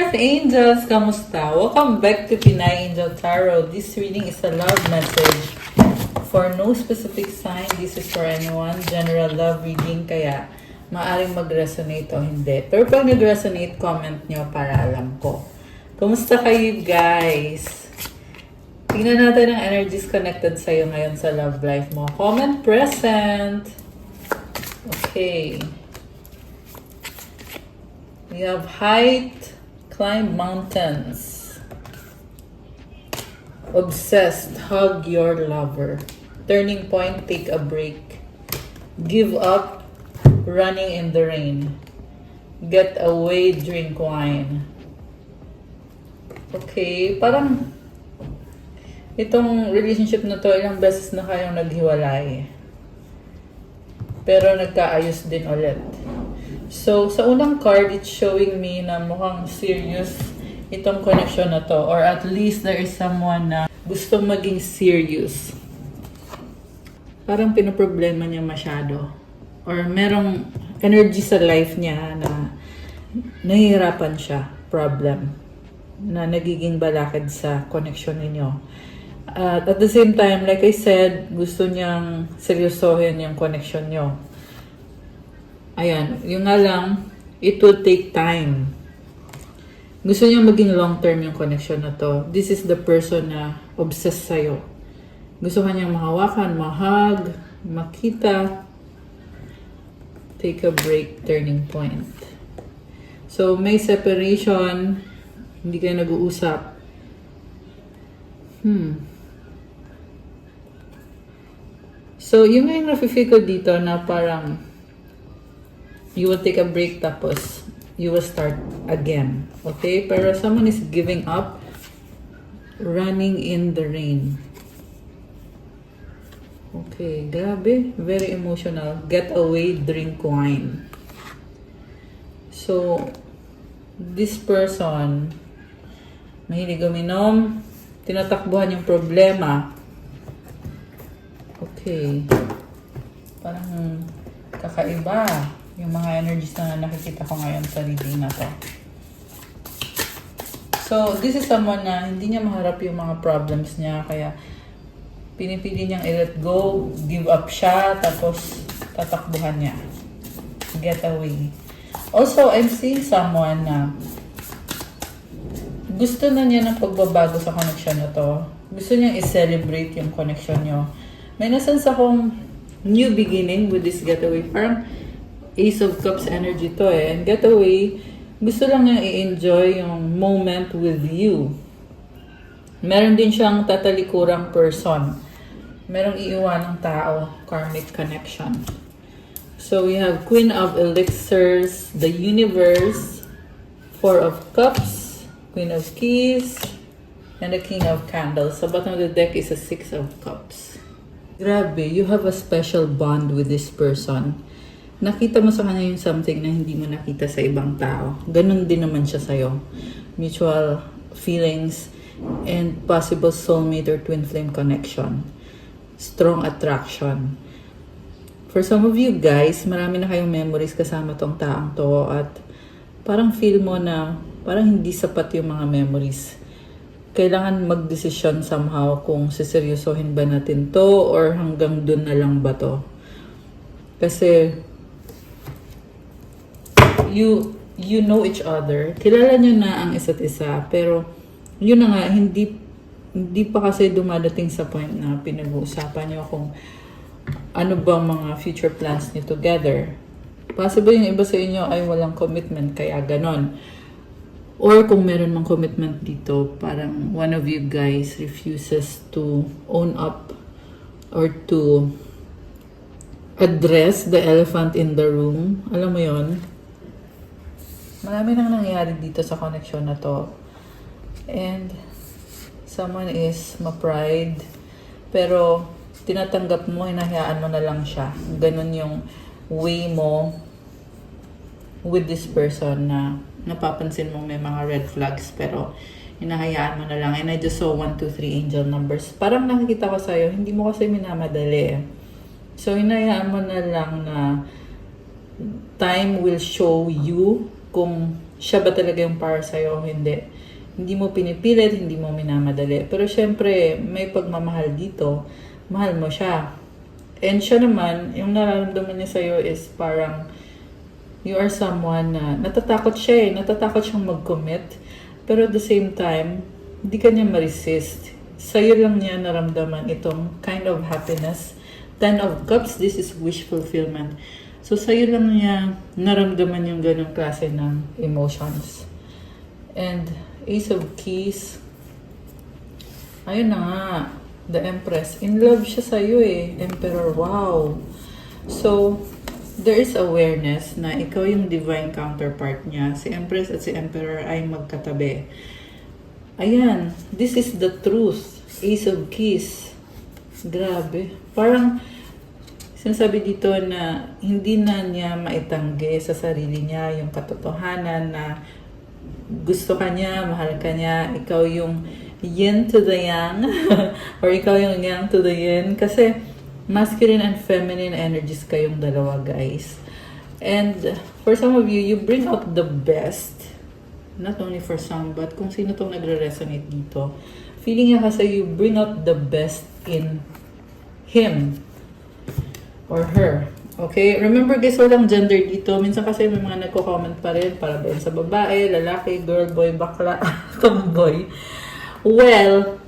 Earth Angels! Kamusta? Welcome back to Pinay Angel Tarot. This reading is a love message for no specific sign. This is for anyone. General love reading, kaya maaring mag-resonate o hindi. Pero pag nag-resonate, comment nyo para alam ko. Kamusta kayo, guys? Tingnan natin ang energies connected sa'yo ngayon sa love life mo. Comment present. Okay. We have height, climb mountains. Obsessed, hug your lover. Turning point, take a break. Give up, running in the rain. Get away, drink wine. Okay, parang itong relationship na to, ilang beses na kayong naghiwalay. Pero nagkaayos din ulit. So, sa unang card, it's showing me na mukhang serious itong connection na to. Or at least there is someone na gustong maging serious. Parang pinoproblema niya masyado. Or merong energy sa life niya na nahihirapan siya, problem, na nagiging balakid sa connection ninyo. At the same time, like I said, gusto niyang seryosohin yung connection nyo. Ayan, yung nga lang, it will take time. Gusto niya maging long-term yung connection na to. This is the person na obsessed sa'yo. Gusto kanyang mahawakan, mahag, makita. Take a break, turning point. So, may separation. Hindi kayo nag-uusap. So, yung nga yung nafe-feel ko dito na parang you will take a break tapos you will start again. Okay? Pero someone is giving up, running in the rain. Okay, grabe. Very emotional. Get away, drink wine. So, this person, mahilig uminom, tinatakbuhan yung problema. Okay. Parang kakaiba yung mga energies na nakikita ko ngayon sa reading na to. So, this is someone na hindi niya maharap yung mga problems niya, kaya pinipili niyang i-let go, give up siya, tapos tatakbuhan niya. Get away. Also, I'm seeing someone na gusto na niya ng pagbabago sa connection na to. Gusto niyang i-celebrate yung connection niyo. May nasense akong new beginning with this getaway. Parang Ace of Cups energy to eh. And getaway, gusto lang niya i-enjoy yung moment with you. Meron din siyang tatalikurang person. Merong iiwan ng tao, karmic connection. So we have Queen of Elixirs, the Universe, Four of Cups, Queen of Keys, and the King of Candles. Sa bottom of the deck is a Six of Cups. Grabe, you have a special bond with this person. Nakita mo sa kanya yung something na hindi mo nakita sa ibang tao. Ganun din naman siya sa'yo. Mutual feelings and possible soulmate or twin flame connection. Strong attraction. For some of you guys, marami na kayong memories kasama tong taong to at parang feel mo na parang hindi sapat yung mga memories. Kailangan mag-desisyon somehow kung siseryosohin ba natin to or hanggang dun na lang ba to. Kasi you know each other. Kilala nyo na ang isa't isa. Pero, yun na nga, hindi pa kasi dumadating sa point na pinag-uusapan nyo kung ano ba mga future plans nyo together. Possible yung iba sa inyo ay walang commitment, kaya ganon. Or kung meron mang commitment dito, parang one of you guys refuses to own up or to address the elephant in the room. Alam mo yon? Marami nang nangyayari dito sa connection na to. And someone is ma-pride. Pero tinatanggap mo, hinahayaan mo na lang siya. Ganun yung way mo with this person na napapansin mong may mga red flags. Pero hinahayaan mo na lang. And I just saw 1, 2, 3 angel numbers. Parang nakikita ko sa'yo, hindi mo kasi minamadali. So hinahayaan mo na lang na time will show you kung siya ba talaga yung para sa'yo o hindi. Hindi mo pinipilit, hindi mo minamadali. Pero syempre, may pagmamahal dito. Mahal mo siya. And siya naman, yung nararamdaman niya sa'yo is parang you are someone na natatakot siya eh. Natatakot siyang mag-commit. Pero at the same time, hindi ka niya ma-resist. Sa'yo lang niya naramdaman itong kind of happiness. 10 of Cups, this is wish fulfillment. So sa'yo lang niya naramdaman yung ganong klase ng emotions. And Ace of Keys, ayun na nga, the Empress. In love siya sa'yo eh. Emperor, wow. So, there is awareness na ikaw yung divine counterpart niya. Si Empress at si Emperor ay magkatabi. Ayan, this is the truth. Ace of Keys. Grabe. Parang, sinasabi dito na hindi na niya maitanggi sa sarili niya yung katotohanan na gusto ka niya, mahal ka niya, ikaw yung yin to the yang, or ikaw yung yang to the yin. Kasi, masculine and feminine energies kayong dalawa, guys. And, for some of you, you bring out the best. Not only for some, but kung sino tong nagre-resonate dito. Feeling niya kasi you bring out the best in him or her. Okay? Remember guys, walang gender dito. Minsan kasi may mga nagko-comment pa rin para ba yun sa babae, lalaki, girl, boy, bakla, tomboy. Well,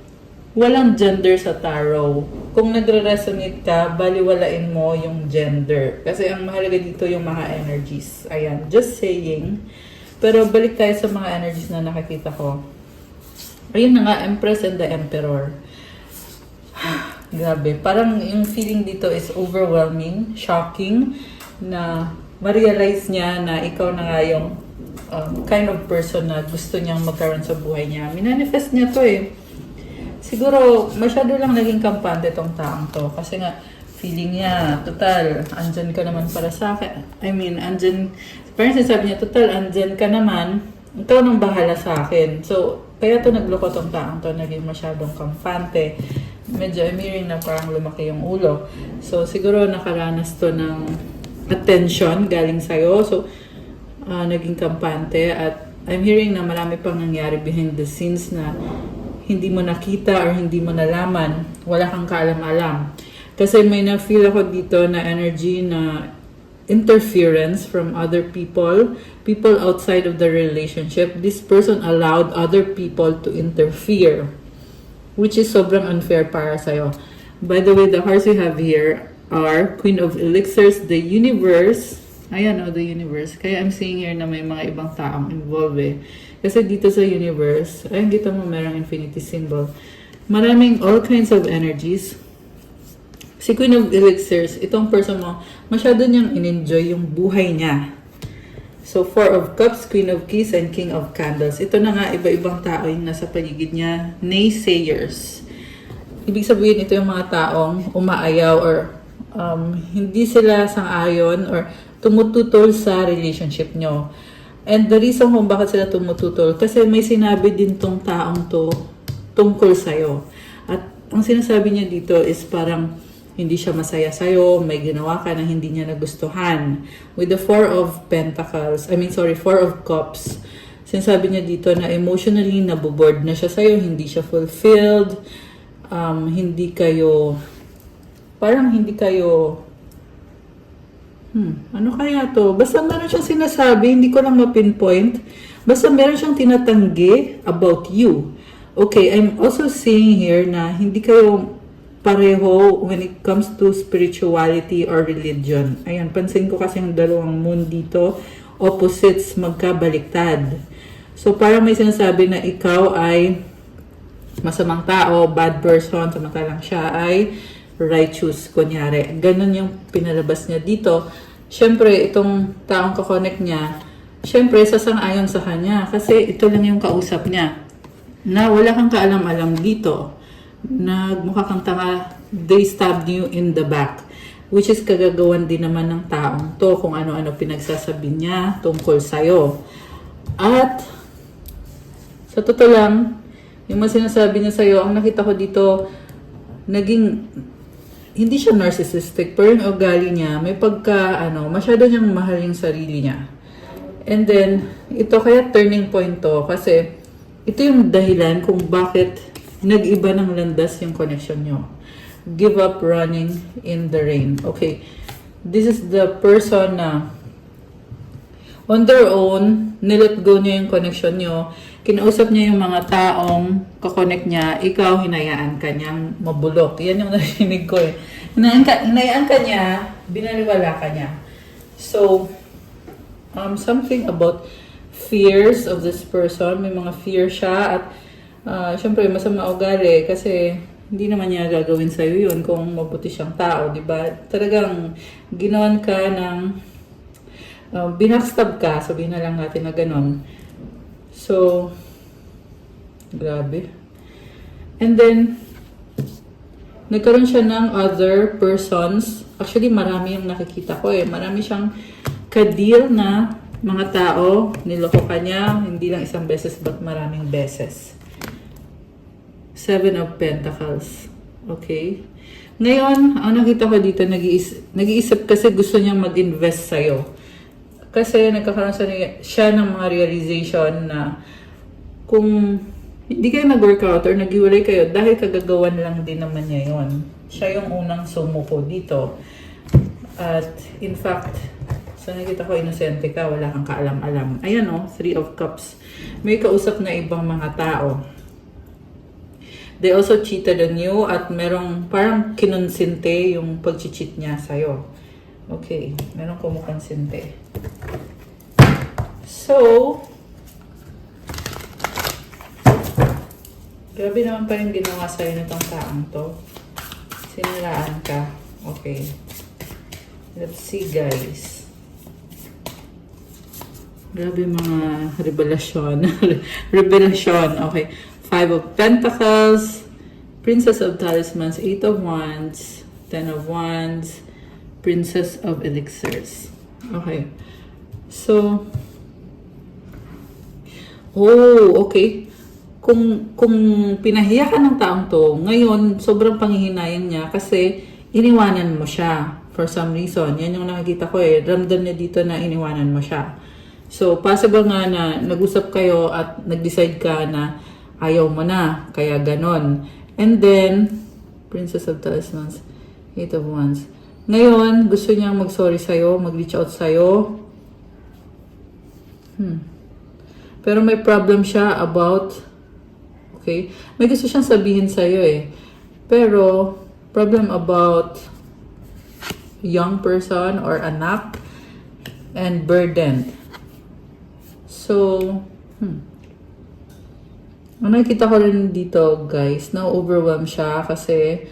walang gender sa tarot. Kung nagre-resonate ka, baliwalain mo yung gender. Kasi ang mahalaga dito yung mga energies. Ayan, just saying. Pero balik tayo sa mga energies na nakakita ko. Ayun na nga, Empress and the Emperor. Grabe. Parang yung feeling dito is overwhelming, shocking, na ma-realize niya na ikaw na nga yung kind of person na gusto niyang magkaroon sa buhay niya. Minanifest niya to eh. Siguro, masyado lang naging kampante tong taong to. Kasi nga, feeling niya, total, andyan ka naman para sa akin. I mean, andyan, parang sinasabi niya, total, andyan ka naman, ikaw nang bahala sa akin. So, kaya to nagloko tong taong to, naging masyadong kampante. Medyo I'm hearing na parang lumaki yung ulo. So, siguro nakaranas to ng attention galing sa'yo. So, naging kampante. At I'm hearing na marami pang nangyari behind the scenes na hindi mo nakita or hindi mo nalaman. Wala kang kaalam-alam. Kasi may na-feel ako dito na energy na interference from other people, people outside of the relationship. This person allowed other people to interfere, which is sobrang unfair para sa'yo. By the way, the cards we have here are Queen of Elixirs, the Universe. Ayan, the Universe. Kaya I'm seeing here na may mga ibang taong involved eh. Kasi dito sa Universe, ayun, kita mo merong infinity symbol. Maraming all kinds of energies. Si Queen of Elixirs, itong person mo, masyado niyang in-enjoy yung buhay niya. So, Four of Cups, Queen of Keys, and King of Candles. Ito na nga, iba-ibang tao yung nasa paligid niya. Naysayers. Ibig sabihin, ito yung mga taong umaayaw or hindi sila sang-ayon or tumututol sa relationship nyo. And the reason kung bakit sila tumututol, kasi may sinabi din tong taong to tungkol sa'yo. At ang sinasabi niya dito is parang hindi siya masaya sa'yo, may ginawa ka na hindi niya nagustuhan. With the Four of Cups, sinasabi niya dito na emotionally naboboard na siya sa'yo, hindi siya fulfilled, hindi kayo, ano kaya to? Basta meron siyang sinasabi, hindi ko lang ma-pinpoint, basta meron siyang tinatanggi about you. Okay, I'm also seeing here na hindi kayo pareho when it comes to spirituality or religion. Ayan, pansin ko kasi yung dalawang moon dito, opposites, magkabaliktad. So, parang may sinasabi na ikaw ay masamang tao, bad person, samantalang siya ay righteous, kunyari. Ganun yung pinalabas niya dito. Siyempre, itong taong kakonect niya, siyempre, sasang-ayon sa kanya kasi ito lang yung kausap niya na wala kang kaalam-alam dito. Nagmukha kang tanga, they stabbed you in the back. Which is kagagawan din naman ng taong to kung ano-ano pinagsasabi niya tungkol sa'yo. At sa totoo lang, yung mga sinasabi niya sa'yo, ang nakita ko dito, naging, hindi siya narcissistic, pero yung ugali niya, may masyado niyang mahal yung sarili niya. And then, ito kaya turning point to kasi ito yung dahilan kung bakit nag-iba ng landas yung connection nyo. Give up running in the rain. Okay, this is the person na on their own, nilet go niya yung connection nyo. Kinausap niya yung mga taong kakonect niya, ikaw hinayaan ka niyang mabulok. Yan yung narinig ko eh. Hinayaan ka niya, binaliwala ka niya. So, something about fears of this person. May mga fear siya at syempre masama ugali kasi hindi naman niya gagawin sa'yo yun kung mabuti siyang tao, di ba? Talagang ginawan ka ng binackstab ka, sabihin na lang natin na ganun. So, grabe. And then, nagkaroon siya ng other persons. Actually, marami yung nakikita ko eh. Marami siyang ka-deal na mga tao. Niloko ka niya, hindi lang isang beses, but maraming beses. 7 of Pentacles. Okay? Ngayon, ang nakita ko dito, nag-iisip kasi gusto niyang mag-invest sa'yo. Kasi nagkakaroon siya ng mga realization na kung hindi kayo nag-workout or nag-iwalay kayo, dahil kagagawan lang din naman niya yun. Siya yung unang sumuko dito. At in fact, so nakita ko, inosente ka, wala kang kaalam-alam. Ayan o, 3 of Cups. May kausap na ibang mga tao. They also cheated on you at merong parang kinonsinte yung pag-cheat niya sa'yo. Okay, merong kumukonsinte. So, grabe naman pa rin ginawa sa'yo nitong taong to. Sinilaan ka. Okay. Let's see, guys. Grabe mga revelasyon. Revelasyon. Okay. 5 of Pentacles, Princess of Talismans, 8 of Wands, 10 of Wands, Princess of Elixirs. Okay. So, okay. Kung pinahiya ka ng taong to, ngayon, sobrang panghihinayang niya kasi iniwanan mo siya for some reason. Yan yung nakikita ko eh. Ramdam niya dito na iniwanan mo siya. So, possible nga na nag-usap kayo at nag-decide ka na ayaw mo na. Kaya ganon. And then, Princess of Talismans, 8 of Wands. Ngayon, gusto niyang mag-sorry sa'yo, mag-reach out sa'yo. Pero may problem siya about, okay? May gusto siyang sabihin sa'yo eh. Pero, problem about young person or anak and burdened. So, ang nakikita ko rin dito, guys, na-overwhelm siya kasi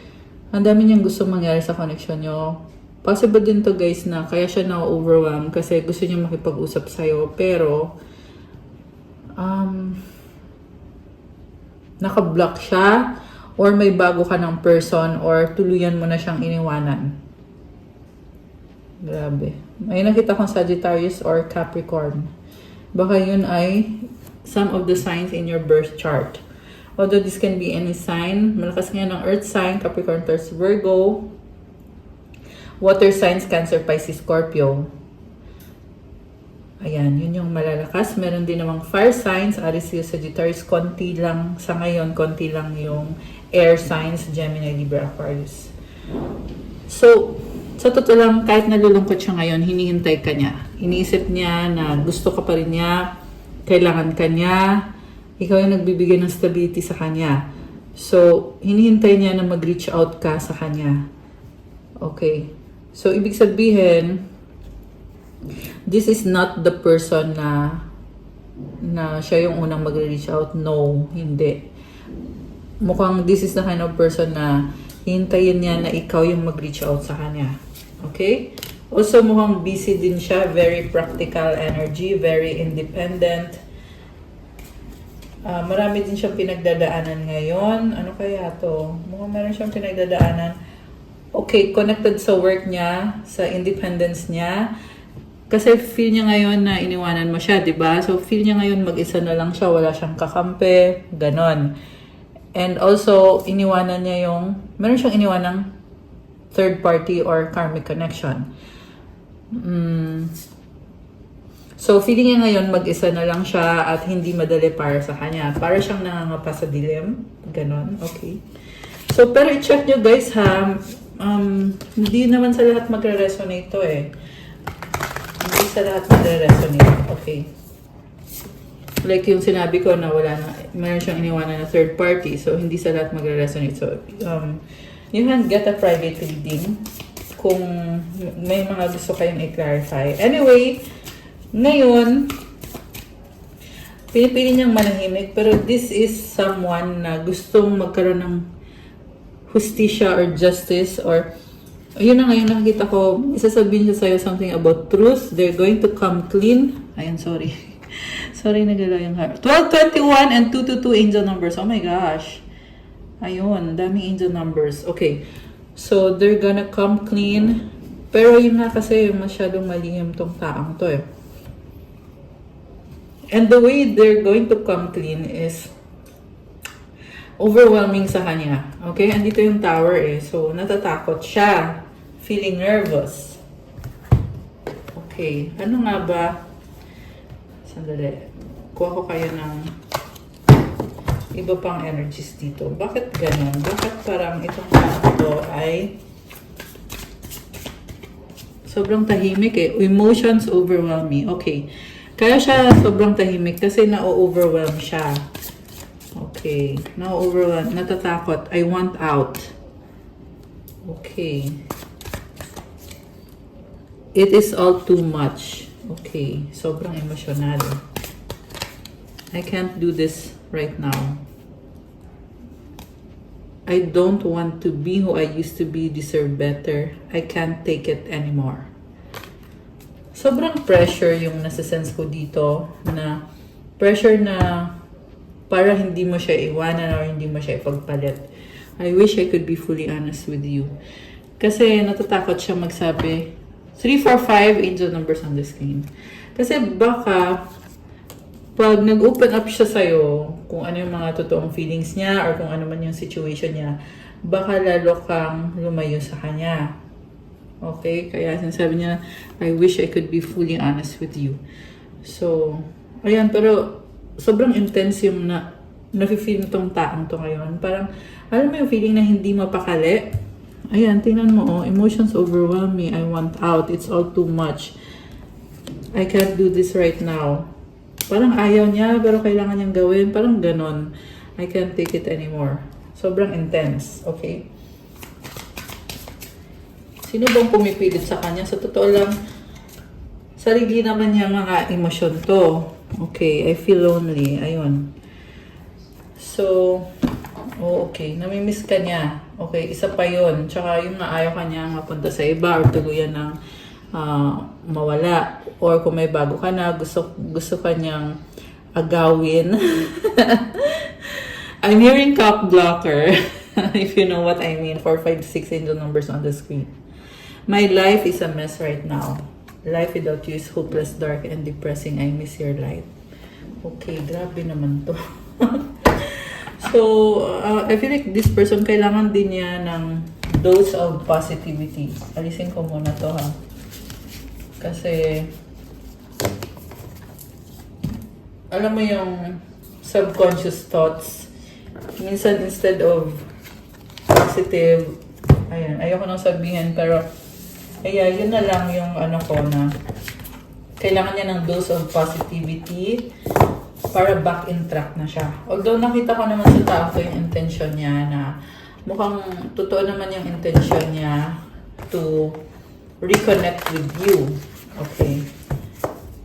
ang dami niyang gusto mangyari sa connection nyo. Possible din to, guys, na kaya siya na-overwhelm kasi gusto niya makipag-usap sa'yo. Pero, naka-block siya or may bago ka ng person or tuluyan mo na siyang iniwanan. Grabe. May nakita kong Sagittarius or Capricorn. Baka yun ay some of the signs in your birth chart. Although this can be any sign. Malakas nga ng Earth sign, Capricorn, Taurus, Virgo. Water signs, Cancer, Pisces, Scorpio. Ayan, yun yung malalakas. Meron din namang fire signs, Aries, Leo, Sagittarius. Konti lang, sa ngayon, konti lang yung air signs, Gemini, Libra, Aquarius. So, sa totoo lang, kahit nalulungkot siya ngayon, hinihintay ka niya. Iniisip niya na gusto ka pa rin niya, kailangan ka niya, ikaw yung nagbibigay ng stability sa kanya. So, hinihintay niya na mag-reach out ka sa kanya. Okay. So, ibig sabihin, this is not the person na siya yung unang mag-reach out. No, hindi. Mukhang this is the kind of person na hintayin niya na ikaw yung mag-reach out sa kanya. Okay? Also, mukhang busy din siya. Very practical energy. Very independent. Marami din siyang pinagdadaanan ngayon. Ano kaya to? Mukhang meron siyang pinagdadaanan. Okay, connected sa work niya, sa independence niya. Kasi feel niya ngayon na iniwanan mo siya, di ba? So, feel niya ngayon mag-isa na lang siya, wala siyang kakampi, ganon. And also, iniwanan niya meron siyang iniwanang third party or karmic connection. So, feeling niya ngayon mag-isa na lang siya at hindi madali para sa kanya. Para siyang nangangapa sa dilim. Ganon, okay. So, pero i-check nyo guys ha. Hindi naman sa lahat magre-resonate to eh. Hindi sa lahat magre-resonate. Okay. Like yung sinabi ko na wala na, mayroon siyang iniwanan na third party. So, hindi sa lahat magre-resonate. So, you can get a private reading kung may mga gusto kayong i-clarify. Anyway, ngayon, pinipili niyang manahimik, pero this is someone na gustong magkaroon ng hustisya or justice or yun na ngayon nakikita ko, isasabihin siya sa'yo something about truth. They're going to come clean. Ayun, sorry. Sorry, nagala yung heart. 1221 and 222 angel numbers. Oh my gosh. Ayun, daming angel numbers. Okay. So, they're gonna come clean. Pero yun nga kasi masyadong malihim tong taong to eh. And the way they're going to come clean is overwhelming sa kanya. Okay? Andito yung tower eh. So, natatakot siya. Feeling nervous. Okay. Ano nga ba? Sandali. Kuha ko kayo ng iba pang energies dito. Bakit ganun? Bakit parang itong to ay sobrang tahimik eh. Emotions overwhelm me. Okay. Kaya siya sobrang tahimik kasi na-overwhelm siya. Okay. Na-overwhelm. Natatakot. I want out. Okay. It is all too much. Okay. Sobrang emosyonal. I can't do this right now. I don't want to be who I used to be. Deserve better. I can't take it anymore. Sobrang pressure yung nasa-sense ko dito na pressure na para hindi mo siya iwanan or hindi mo siya ipagpalit. I wish I could be fully honest with you. Kasi natatakot siya magsabi. 345 angel numbers on the screen. Kasi baka pag nag-open up siya sa'yo kung ano yung mga totoong feelings niya or kung ano man yung situation niya, baka lalo kang lumayo sa kanya. Okay? Kaya sinasabi niya, I wish I could be fully honest with you. So, ayan, pero sobrang intense yung nafe-feel tong taong to ngayon. Parang, alam mo yung feeling na hindi mapakali? Ayan, tingnan mo, oh, emotions overwhelm me. I want out. It's all too much. I can't do this right now. Parang ayaw niya, pero kailangan niyang gawin. Parang ganon. I can't take it anymore. Sobrang intense. Okay? Sino bang pumipilit sa kanya? Sa totoo lang, sarili naman niya mga emosyon to. Okay, I feel lonely. Ayun. So, oh, okay. Namimiss ka niya. Okay, isa pa yun. Tsaka yung nga ayaw ka niya mapunta sa iba or tuluyan ng mawala. Or kung may bago ka na, gusto ka niyang agawin. I'm hearing cock blocker. If you know what I mean. 4, 5, 6 angel numbers on the screen. My life is a mess right now. Life without you is hopeless, dark, and depressing. I miss your light. Okay, grabe naman to. So, I feel like this person, kailangan din niya ng dose of positivity. Alisin ko muna to ha. Kasi, alam mo yung subconscious thoughts, minsan instead of positive, ayan, ayoko nang sabihin, pero, ayan, yun na lang yung ano ko na, kailangan niya ng dose of positivity, para back in track na siya. Although nakita ko naman sa tao ko yung intention niya na mukhang totoo naman yung intention niya to reconnect with you. Okay.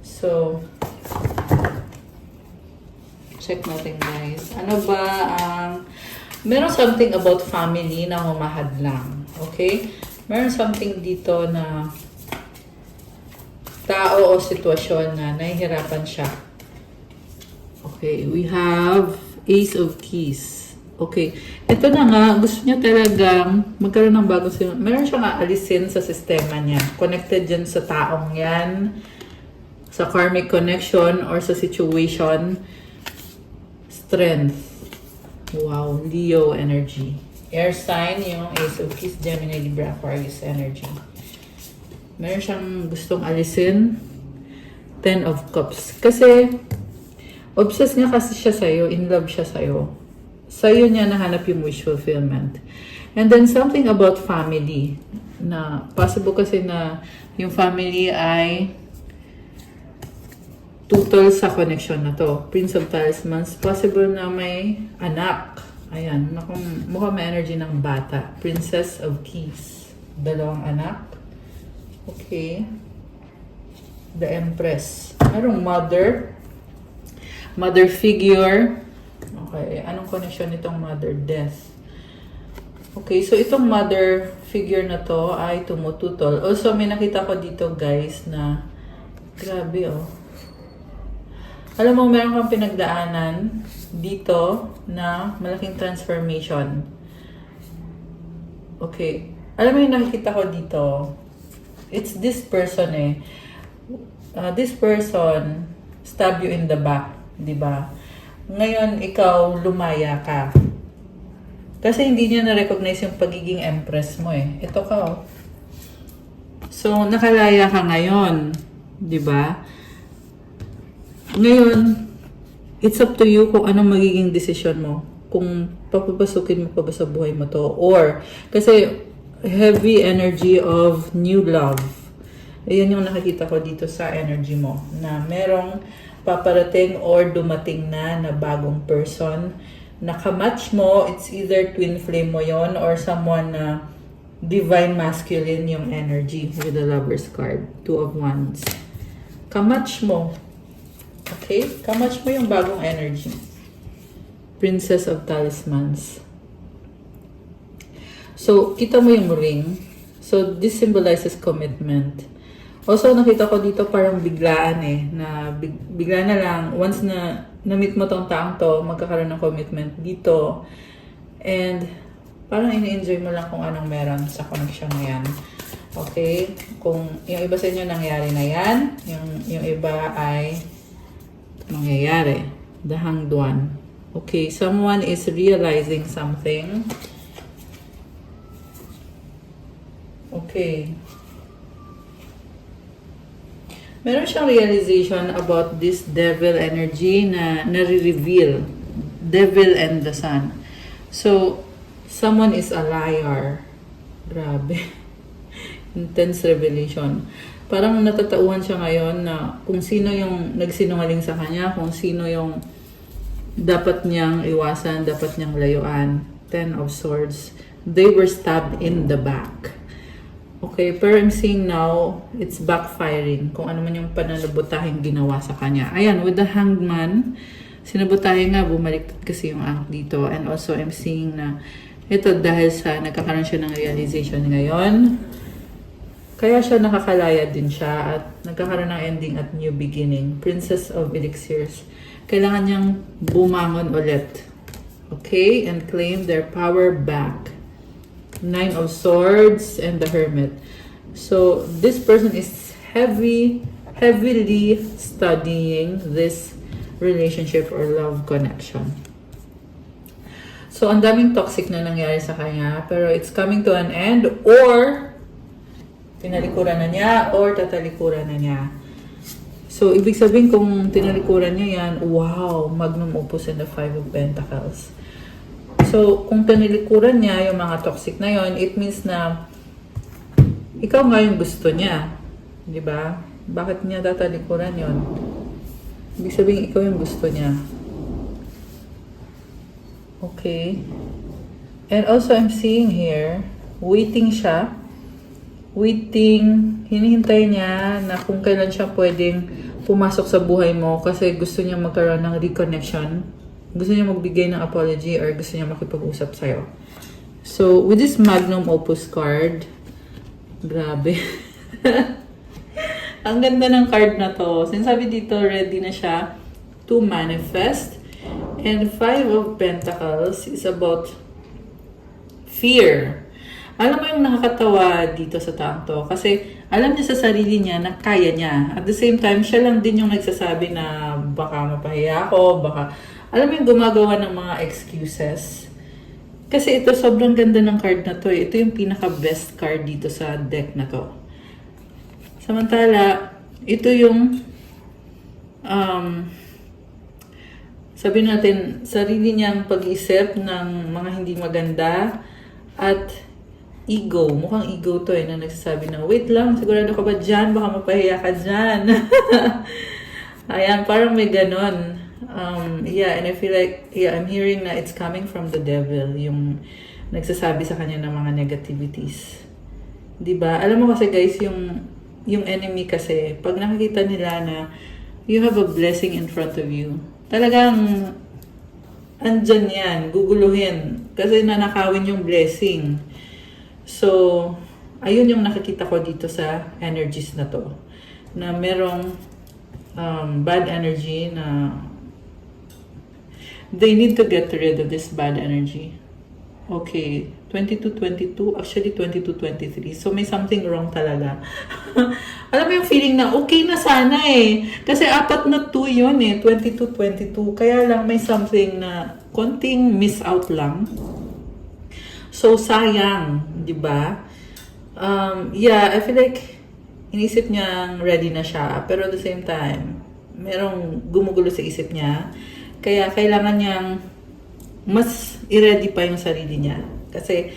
So, check natin guys. Ano ba ang... meron something about family na humahadlang. Okay? Meron something dito na tao o sitwasyon na nahihirapan siya. Okay, we have Ace of Keys. Okay, ito na nga, gusto niya talagang magkaroon ng bagong sistema. Meron siyang aalisin sa sistema niya. Connected dyan sa taong yan, sa karmic connection, or sa situation. Strength. Wow, Leo energy. Air sign, yung Ace of Keys, Gemini, Libra, Aquarius energy. Meron siyang gustong alisin. Ten of Cups. Kasi, obsessed nga kasi siya sa'yo, in love siya sa'yo. Sa'yo niya nahanap yung wish fulfillment. And then something about family, na possible kasi na yung family ay tutol sa connection na to. Prince of Talismans, possible na may anak. Ayan, mukhang may energy ng bata. Princess of Keys, dalawang anak. Okay. The Empress. Merong mother figure. Okay, anong connection nitong mother? Death. Okay, so itong mother figure na to ay tumututol. Also, may nakita ko dito guys na grabe oh. Alam mo, meron kang pinagdaanan dito na malaking transformation. Okay. Alam mo yung nakikita ko dito? It's this person eh. This person stab you in the back. Diba? Ngayon, ikaw lumaya ka. Kasi hindi niya na-recognize yung pagiging empress mo eh. Ito ka oh. So, nakalaya ka ngayon. Diba? Ngayon, it's up to you kung anong magiging decision mo. Kung papapasukin mo pa ba sa buhay mo to. Or, kasi heavy energy of new love. Ayan yung nakikita ko dito sa energy mo. Na merong paparating or dumating na bagong person. Nakamatch mo, it's either twin flame mo yon or someone na divine masculine yung energy with the Lover's card. Two of Wands. Kamatch mo. Okay? Kamatch mo yung bagong energy. Princess of Talismans. So, kita mo yung ring. So, this symbolizes commitment. Also, nakita ko dito parang biglaan eh. Na bigla na lang, once na na-meet mo tong taong to, magkakaroon ng commitment dito. And, parang ini-enjoy mo lang kung anong meron sa connection na yan. Okay? Kung yung iba sa inyo nangyari na yan, yung iba ay mangyayari. The Hanged One. Okay, someone is realizing something. Okay. Meron siyang realization about this devil energy na nare-reveal. Devil and the Sun. So, someone is a liar. Grabe. Intense revelation. Parang natatauhan siya ngayon na kung sino yung nagsinungaling sa kanya, kung sino yung dapat niyang iwasan, dapat niyang layuan. Ten of Swords. They were stabbed in the back. Okay, pero I'm seeing now, it's backfiring. Kung ano man yung pananabutahing ginawa sa kanya. Ayan, with the Hanged Man, sinabutahin nga, bumaliktad kasi yung angk dito. And also, I'm seeing na ito dahil sa nagkakaroon siya ng realization ngayon, kaya siya nakakalaya din siya at nagkakaroon ng ending at new beginning. Princess of Elixirs. Kailangan niyang bumangon ulit. Okay? And claim their power back. Nine of Swords and the Hermit. So, this person is heavily studying this relationship or love connection. So, ang daming toxic na nangyari sa kanya, pero it's coming to an end or tinalikuran na niya or tatalikuran na niya. So, ibig sabihin kung tinalikuran niya yan, wow, magnum opus and the Five of Pentacles. So, kung tinalikuran niya yung mga toxic na yon, it means na ikaw nga yung gusto niya. Di ba? Bakit niya tatalikuran yon? Ibig sabihin, ikaw yung gusto niya. Okay. And also, I'm seeing here, waiting siya. Waiting, hinihintay niya na kung kailan siya pwedeng pumasok sa buhay mo kasi gusto niya magkaroon ng reconnection. Gusto niya magbigay ng apology or gusto niya makipag-usap sa'yo. So, with this Magnum Opus card, grabe. Ang ganda ng card na to. Sinasabi dito, ready na siya to manifest. And Five of Pentacles is about fear. Alam mo yung nakakatawa dito sa taong to. Kasi alam niya sa sarili niya na kaya niya. At the same time, siya lang din yung nagsasabi na baka mapahiya ako, baka... Alam mo yung gumagawa ng mga excuses. Kasi ito, sobrang ganda ng card na to. Ito yung pinaka-best card dito sa deck na to. Samantala, ito yung um, sabi natin, sarili niyang pag-isip ng mga hindi maganda at ego. Mukhang ego to na nagsasabi na, wait lang, sigurado ka ba dyan? Baka mapahiya ka dyan. Ayan, parang may ganon. Yeah, and I feel like, yeah, I'm hearing na it's coming from the devil, yung nagsasabi sa kanya ng mga negativities. Diba? Alam mo kasi guys, yung enemy kasi, pag nakikita nila na you have a blessing in front of you, talagang andyan yan, guguluhin. Kasi nanakawin yung blessing. So, ayun yung nakikita ko dito sa energies na to. Na merong bad energy na they need to get rid of this bad energy. Okay, 22-22, actually 22-23. So may something wrong talaga. Alam mo yung feeling na okay na sana eh. Kasi 4 na 2 yun eh, 22-22. Kaya lang may something na konting miss out lang. So sayang, di ba? Yeah, I feel like inisip niyang ready na siya. Pero at the same time, merong gumugulo sa isip niya. Kaya kailangan niyang mas i-ready pa yung sarili niya. Kasi,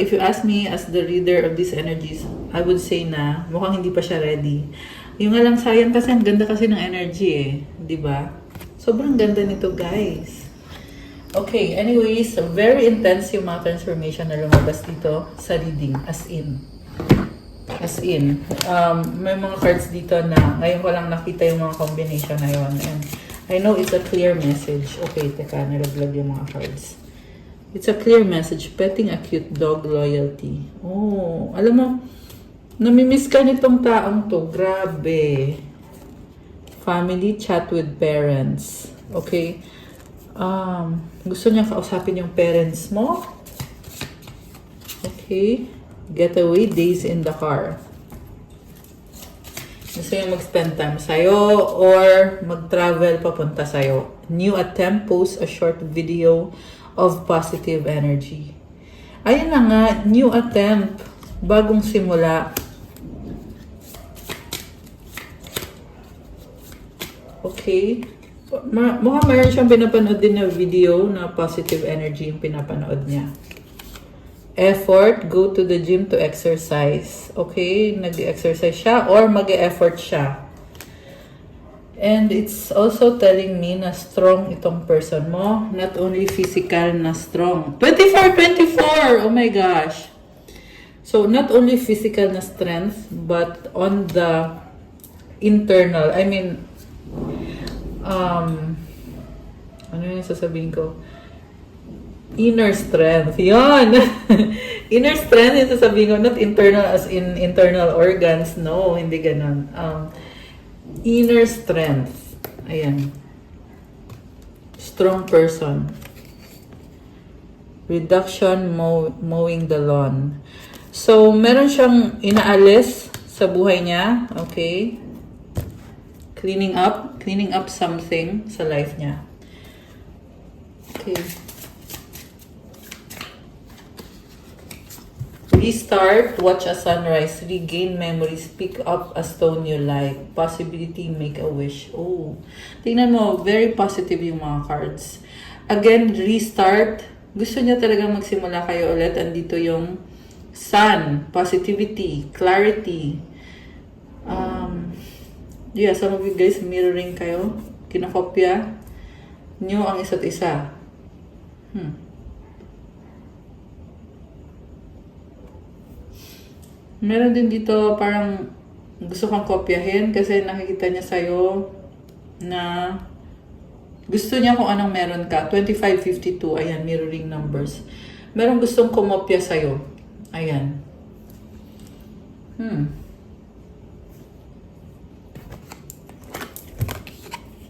if you ask me as the reader of these energies, I would say na mukhang hindi pa siya ready. Yung nga lang sayang kasi ang ganda kasi ng energy eh. Diba? Sobrang ganda nito guys. Okay, anyways, very intense yung mga transformation na lumabas dito sa reading. As in. May mga cards dito na ngayon ko lang nakita yung mga combination na yun. And I know it's a clear message. Okay, teka, nalaglag yung mga cards. It's a clear message. Petting a cute dog, loyalty. Oh, alam mo, namimiss ka nitong taong to. Grabe. Family, chat with parents. Okay. Gusto niya kausapin yung parents mo. Okay. Getaway, days in the car. Gusto niya mag-spend time sa'yo or mag-travel papunta sa'yo. New attempt, post a short video of positive energy. Ayun na nga, new attempt, bagong simula. Okay. Mukhang mayroon siyang pinapanood din na video na positive energy yung pinapanood niya. Effort, go to the gym to exercise. Okay, nag-exercise siya or mag-e-effort siya. And it's also telling me na strong itong person mo. Not only physical na strong. 24! Oh my gosh! So, not only physical na strength, but on the internal. I mean, ano yung sasabihin ko? Inner strength. Yan! Inner strength yung sasabihin ko. Not internal as in internal organs. No, hindi ganun. Inner strength. Ayan. Strong person. Reduction, mowing the lawn. So, meron siyang inaalis sa buhay niya. Okay. Cleaning up something sa life niya. Okay. Restart, watch a sunrise, regain memories, pick up a stone you like, possibility, make a wish. Oh, tingnan mo, very positive yung mga cards. Again, restart. Gusto niya talaga magsimula kayo ulit. Andito yung sun, positivity, clarity. Yeah, some of you guys mirroring kayo. Kinakopya nyo ang isa't isa. Meron din dito parang gusto kang kopyahin kasi nakikita niya sa'yo na gusto niya kung anong meron ka. 2552, ayan, mirroring numbers. Meron gustong kumopya sa'yo. Ayan.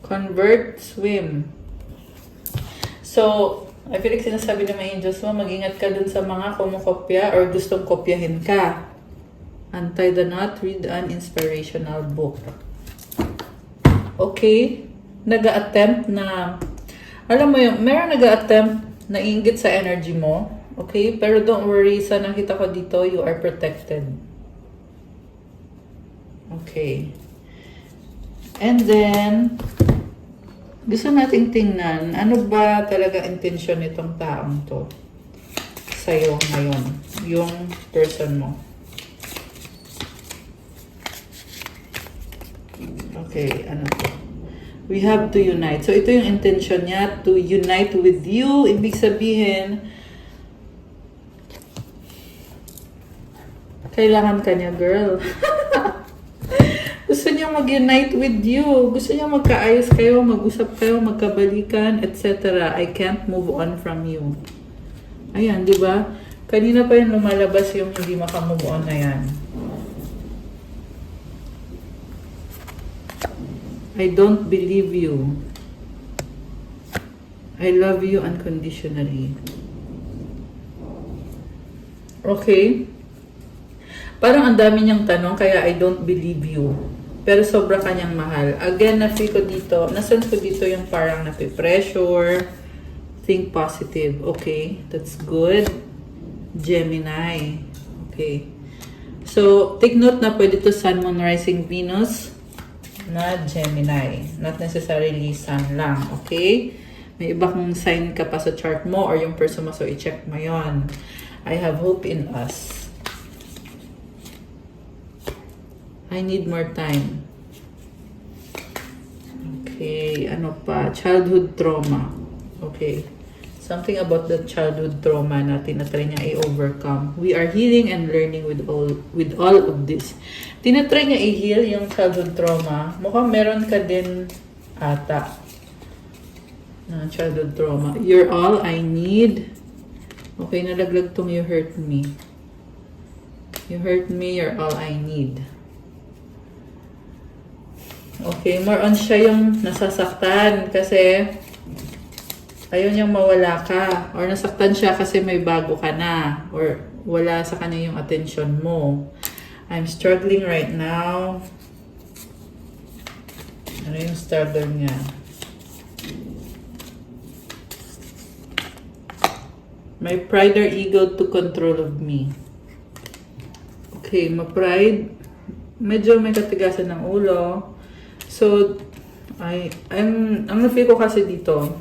Convert, swim. So, I feel like sinasabi ng mga angels mo, mag-ingat ka dun sa mga kumukopya or gustong kopyahin ka. Untie the knot, read an inspirational book. Okay. Nag-a-attempt na, alam mo yung, meron nag-a-attempt na ingit sa energy mo. Okay? Pero don't worry, sa nakita ko dito, you are protected. Okay. And then, gusto nating tingnan, ano ba talaga intensyon nitong taong to sa'yo ngayon, yung person mo. Okay, ano to? We have to unite. So, ito yung intention niya, to unite with you. Ibig sabihin, kailangan ka niya, girl. Gusto niya mag-unite with you. Gusto niya magkaayos kayo, mag-usap kayo, magkabalikan, etc. I can't move on from you. Ayan, di ba? Kanina pa yung lumalabas yung hindi makamove on na yan. I don't believe you. I love you unconditionally. Okay? Parang ang dami niyang tanong, kaya I don't believe you. Pero sobra kanyang mahal. Again, na-feel ko dito, nasunod ko dito yung parang nape-pressure. Think positive. Okay, that's good. Gemini. Okay. So, take note na pwede to Sun, Moon, Rising, Venus na Gemini. Not necessarily Sun lang. Okay? May iba kung sign ka pa sa chart mo or yung person mo, so i-check mo yon. I have hope in us. I need more time. Okay, ano pa? Childhood trauma. Okay. Something about the childhood trauma na tinatry niya i-overcome. We are healing and learning with all of this. Tinatry niya i-heal yung childhood trauma. Mukhang meron ka din ata na childhood trauma. You're all I need. Okay, nalaglag tong you hurt me. You hurt me, you're all I need. Okay, more on siya yung nasasaktan kasi ayaw niyang mawala ka or nasaktan siya kasi may bago ka na or wala sa kanya yung attention mo. I'm struggling right now. Ano yung struggle niya? My pride or ego to control of me. Okay, ma-pride. Medyo may katigasan ng ulo. So, ang na-feel ko kasi dito,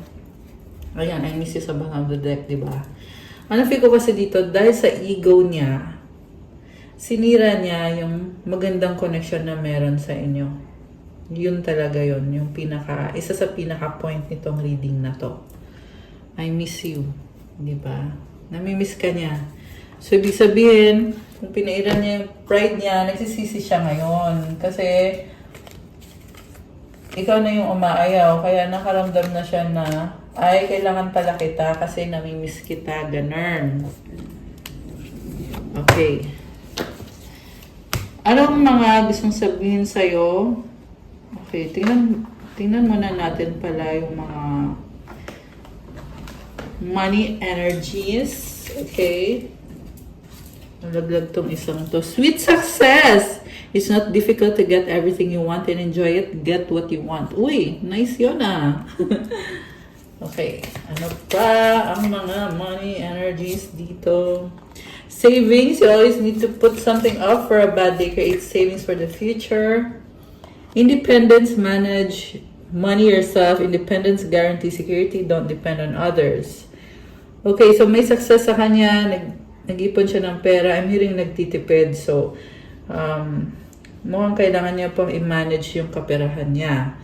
ayan, I miss you sa bottom of the deck, di ba? Ang na-feel ko kasi dito, dahil sa ego niya, sinira niya yung magandang connection na meron sa inyo. Yun talaga yun, yung isa sa pinaka-point nitong reading na to. I miss you, di ba? Namimiss ka niya. So, ibig sabihin, kung pinairan niya yung pride niya, nagsisisi siya ngayon. Kasi, ikaw na yung umaayaw, kaya nakaramdam na siya na, ay, kailangan pala kita kasi namimiss kita, ganun. Okay. Anong mga gustong sabihin sa'yo? Okay, tingnan muna natin pala yung mga money energies. Okay. Nalaglag tong isang to. Sweet success! It's not difficult to get everything you want and enjoy it. Get what you want. Uy, nice yun ah. Okay, ano pa ang mga money energies dito? Savings, you always need to put something up for a bad day. Create savings for the future. Independence, manage money yourself. Independence, guarantee security. Don't depend on others. Okay, so may success sa kanya. Nag-ipon siya ng pera. I'm hearing nagtitipid. So, mukhang kailangan niya pang i-manage yung kaperahan niya.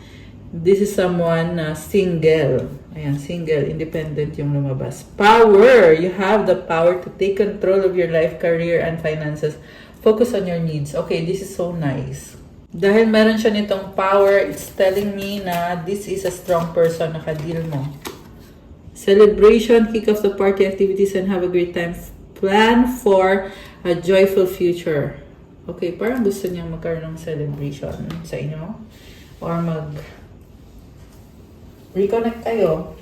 This is someone na single. Ayan, single, independent yung lumabas. Power! You have the power to take control of your life, career, and finances. Focus on your needs. Okay, this is so nice. Dahil meron siya nitong power, it's telling me na this is a strong person na ka-deal mo. Celebration, kick off the party activities, and have a great time. Plan for a joyful future. Okay, parang gusto niya magkaroon ng celebration sa inyo. Or reconnect kayo.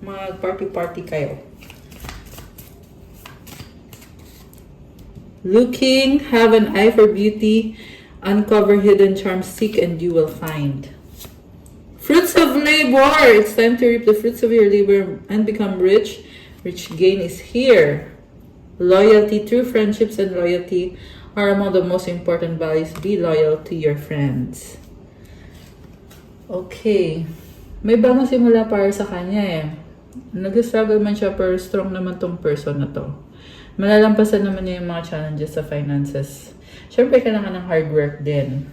Mag-party-party kayo. Looking, have an eye for beauty. Uncover hidden charms, seek and you will find. Fruits of labor! It's time to reap the fruits of your labor and become rich. Rich gain is here. Loyalty, true friendships and loyalty are among the most important values. Be loyal to your friends. Okay. May bagong simula para sa kanya eh. Nag-struggle man siya pero strong naman tong person na to. Malalampasan naman niya yung mga challenges sa finances. Siyempre, kailangan ng hard work din.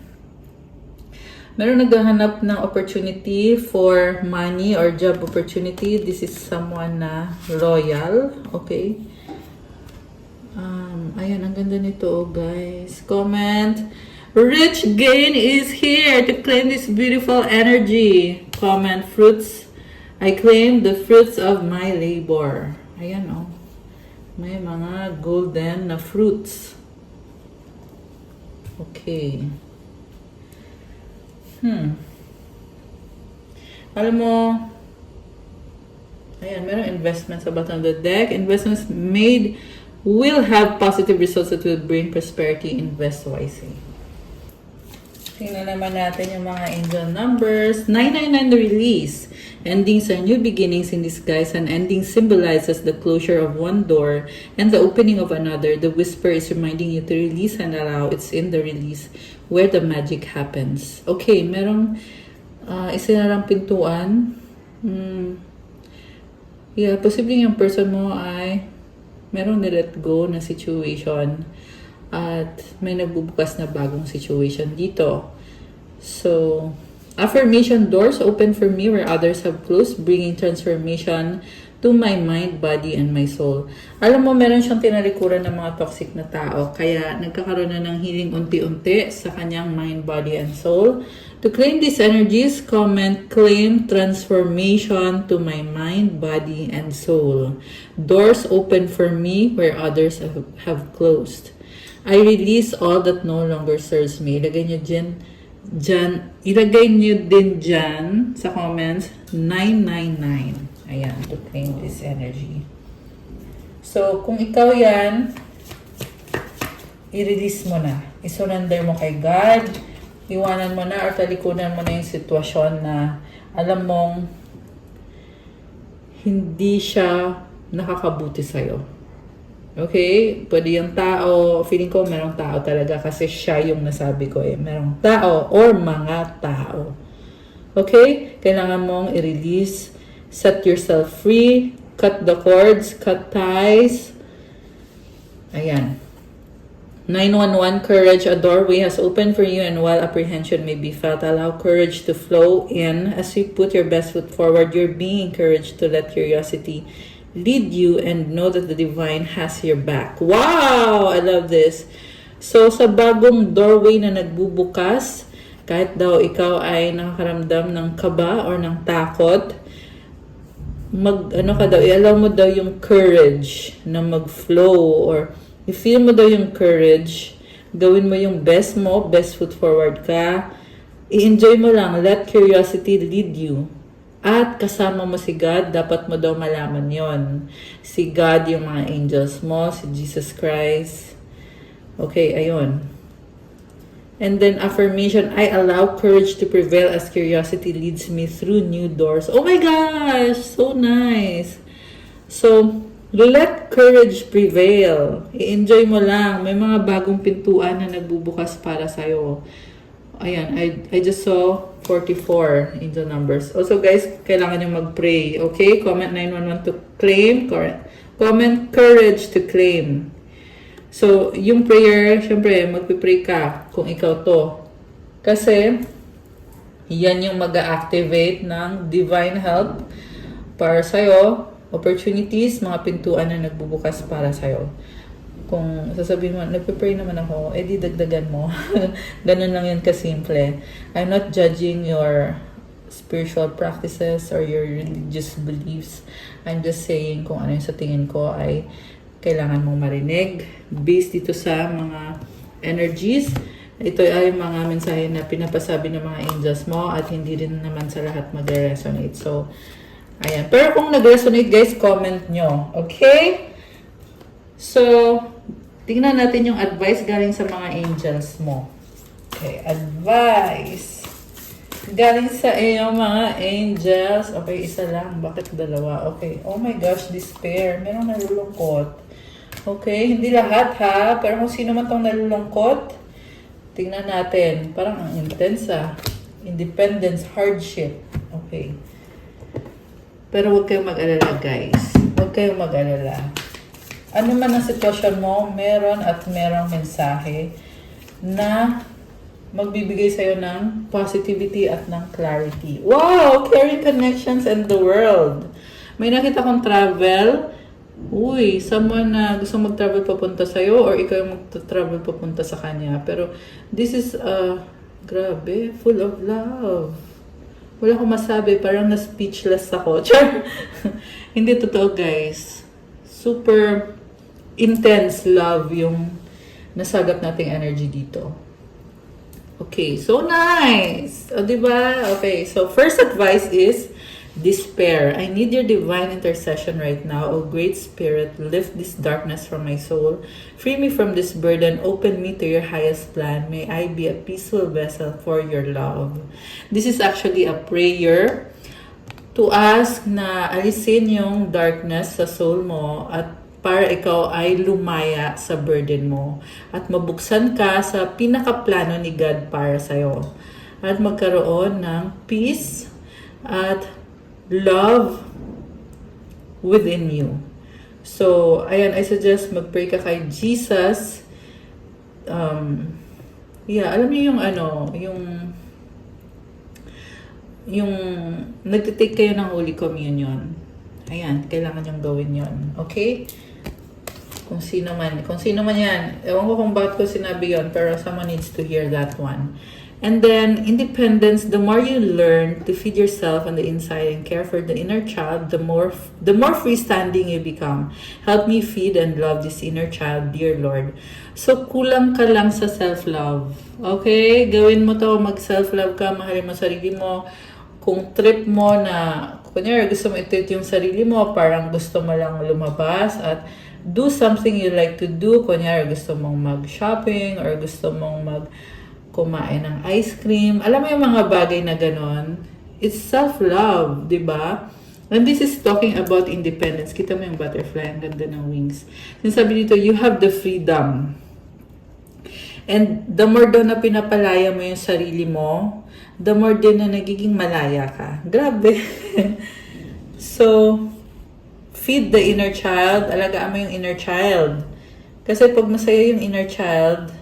Meron naghahanap ng opportunity for money or job opportunity. This is someone na loyal. Okay. Ayan, ang ganda nito, guys. Comment. Rich Gain is here to claim this beautiful energy. Comment, fruits. I claim the fruits of my labor. Ayan, oh. May mga golden na fruits. Okay. Alam mo, ayan, merong investment sa bottom of the deck. Investments made will have positive results that will bring prosperity. Invest wisely. Tingnan naman natin yung mga angel numbers. 999 the release. Endings are new beginnings in disguise. An ending symbolizes the closure of one door and the opening of another. The whisper is reminding you to release and allow. It's in the release where the magic happens. Okay, merong isinarang pintuan. Yeah, posibleng yung person mo ay merong nilet go na situation at may nagbubukas na bagong situation dito. So, affirmation doors open for me where others have closed, bringing transformation to my mind, body, and my soul. Alam mo, meron siyang tinalikuran ng mga toxic na tao, kaya nagkakaroon na ng healing unti-unti sa kanyang mind, body, and soul. To claim these energies, comment, claim transformation to my mind, body, and soul. Doors open for me where others have closed. I release all that no longer serves me. Ilagay nyo din dyan sa comments, 999. Ayan, to claim this energy. So, kung ikaw yan, i-release mo na. I-surrender mo kay God. Iwanan mo na or talikunan mo na yung sitwasyon na alam mong hindi siya nakakabuti sa'yo. Okay? Pwede yung tao, feeling ko merong tao talaga kasi siya yung nasabi ko eh. Merong tao or mga tao. Okay? Kailangan mong i-release, set yourself free, cut the cords, cut ties. Ayan. 911, courage, a doorway has opened for you and while apprehension may be felt, allow courage to flow in as you put your best foot forward. You're being encouraged to let curiosity lead you and know that the divine has your back. Wow! I love this. So, sa bagong doorway na nagbubukas, kahit daw ikaw ay nakakaramdam ng kaba or ng takot, i-allow mo daw yung courage na mag-flow or i-feel mo daw yung courage, gawin mo yung best mo, best foot forward ka, i-enjoy mo lang, let curiosity lead you. At kasama mo si God, dapat mo daw malaman yon. Si God, yung mga angels mo, si Jesus Christ. Okay, ayun. And then affirmation, I allow courage to prevail as curiosity leads me through new doors. Oh my gosh, so nice. So, let courage prevail. I-enjoy mo lang. May mga bagong pintuan na nagbubukas para sa'yo. Ayan, I just saw 44 in the numbers. Also guys, kailangan nyo mag-pray. Okay? Comment 911 to claim. Comment courage to claim. So, yung prayer, syempre, magpipray ka kung ikaw to. Kasi, yan yung mag-activate ng divine help para sa'yo. Opportunities, mga pintuan na nagbubukas para sa'yo. Kung sasabihin mo, nagpe-pray naman ako, di dagdagan mo. Ganun lang yun kasimple. I'm not judging your spiritual practices or your religious beliefs. I'm just saying kung ano yung sa tingin ko ay kailangan mong marinig. Based dito sa mga energies, ito ay mga mensahe na pinapasabi ng mga angels mo at hindi rin naman sa lahat mag-resonate. So, ayan. Pero kung nag-resonate guys, comment nyo. Okay? So, tingnan natin yung advice galing sa mga angels mo. Okay, advice. Galing sa iyong mga angels. Okay, isa lang. Bakit dalawa? Okay. Oh my gosh, despair. Merong nalulungkot. Okay, hindi lahat ha. Pero kung sino man tong nalulungkot, tingnan natin. Parang ang intense ah. independence, hardship. Okay. Pero huwag kayong mag-alala, guys. Huwag kayong mag-alala. Ano man ang sitwasyon mo, meron at merong mensahe na magbibigay sa'yo ng positivity at ng clarity. Wow! Caring connections and the world. May nakita kong travel. Uy, someone na gusto mag-travel papunta sa'yo or ikaw yung mag-travel papunta sa kanya. Pero this is, grabe, full of love. Wala akong masabi, parang na-speechless ako. Char! Hindi totoo, guys. Super intense love yung nasagap nating energy dito. Okay, so nice! O, diba? Okay, so first advice is despair. I need your divine intercession right now. O great spirit, lift this darkness from my soul. Free me from this burden. Open me to your highest plan. May I be a peaceful vessel for your love. This is actually a prayer to ask na alisin yung darkness sa soul mo at para ikaw ay lumaya sa burden mo at mabuksan ka sa pinakaplano ni God para sa'yo at magkaroon ng peace at love within you. So, ayan, I suggest mag-pray ka kay Jesus. Alam niyo yung yung nagtitake kayo ng Holy Communion. Ayan, kailangan niyong gawin yon. Okay? Kung sino man yan. Ewan ko kung bakit ko sinabi yon, pero someone needs to hear that one. And then, independence, the more you learn to feed yourself on the inside and care for the inner child, the more freestanding you become. Help me feed and love this inner child, dear Lord. So, kulang ka lang sa self-love. Okay? Gawin mo to, mag-self-love ka, mahalin mo sarili mo. Kung trip mo na, kunyari, gusto mo i-treat yung sarili mo, parang gusto mo lang lumabas at do something you like to do. Kunyari, gusto mong mag-shopping or gusto mong kumain ng ice cream. Alam mo yung mga bagay na ganon? It's self-love, di ba? And this is talking about independence. Kita mo yung butterfly, ang ganda ng wings. Sinasabi dito, you have the freedom. And the more daw na pinapalaya mo yung sarili mo, the more din na nagiging malaya ka. Grabe. So, feed the inner child. Alagaan mo yung inner child. Kasi pag masaya yung inner child,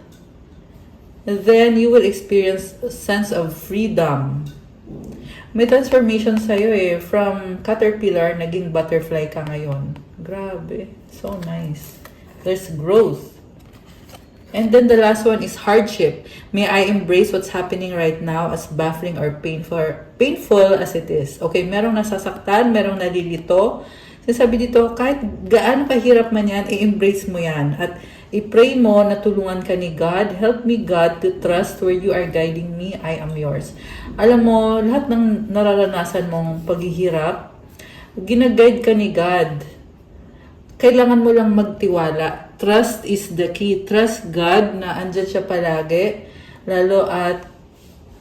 then you will experience a sense of freedom. May transformation sa'yo eh. From caterpillar, naging butterfly ka ngayon. Grabe. So nice. There's growth. And then the last one is hardship. May I embrace what's happening right now as baffling or painful as it is. Okay, merong nasasaktan, merong nalilito. Sabi dito, kahit gaano kahirap man yan, i-embrace mo yan. At i-pray mo na tulungan ka ni God. Help me, God, to trust where you are guiding me. I am yours. Alam mo, lahat ng nararanasan mong paghihirap, ginaguide ka ni God. Kailangan mo lang magtiwala. Trust is the key. Trust God na andyan siya palagi. Lalo at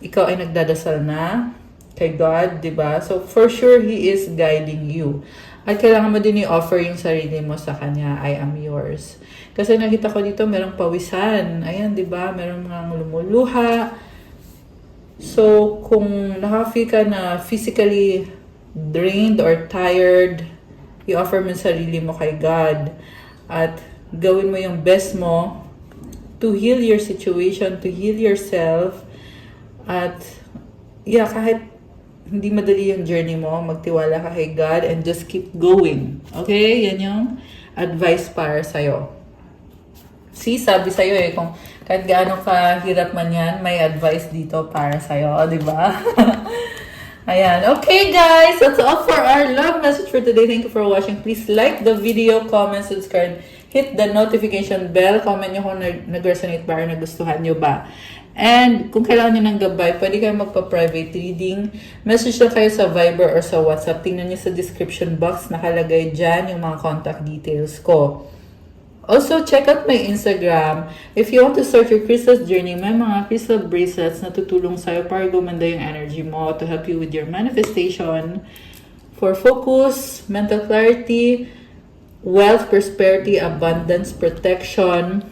ikaw ay nagdadasal na kay God, di ba? So, for sure, He is guiding you. At kailangan mo din i-offer yung sarili mo sa Kanya. I am yours. Kasi nakita ko dito, merong pawisan. Ayan, di ba? Merong mga lumuluha. So, kung nakafeel ka na physically drained or tired, i-offer mo yung sarili mo kay God. At gawin mo yung best mo to heal your situation, to heal yourself. At, kahit hindi madali yung journey mo, magtiwala ka kay God and just keep going. Okay? Yan yung advice para sa'yo. See, sabi sa'yo kung kahit gaano kahirap man yan, may advice dito para sa'yo. O, diba? Ayan. Okay, guys. That's all for our love message for today. Thank you for watching. Please like the video, comment, subscribe, hit the notification bell. Comment nyo kung nag-resonate ba or nagustuhan nyo ba. And kung kailangan nyo ng gabay, pwede kayo magpa-private reading. Message lang kayo sa Viber or sa WhatsApp. Tingnan nyo sa description box. Nakalagay dyan yung mga contact details ko. Also, check out my Instagram. If you want to start your crystal journey, may mga crystal bracelets na tutulong sa'yo para gumanda yung energy mo to help you with your manifestation. For focus, mental clarity, wealth, prosperity, abundance, protection,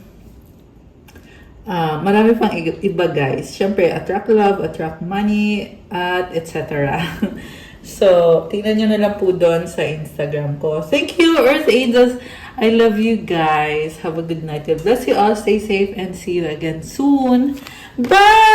Marami pang iba guys. Siyempre, attract love, attract money, at etc. So, tingnan nyo na lang po doon sa Instagram ko. Thank you, Earth Angels. I love you guys. Have a good night. God bless you all. Stay safe and see you again soon. Bye!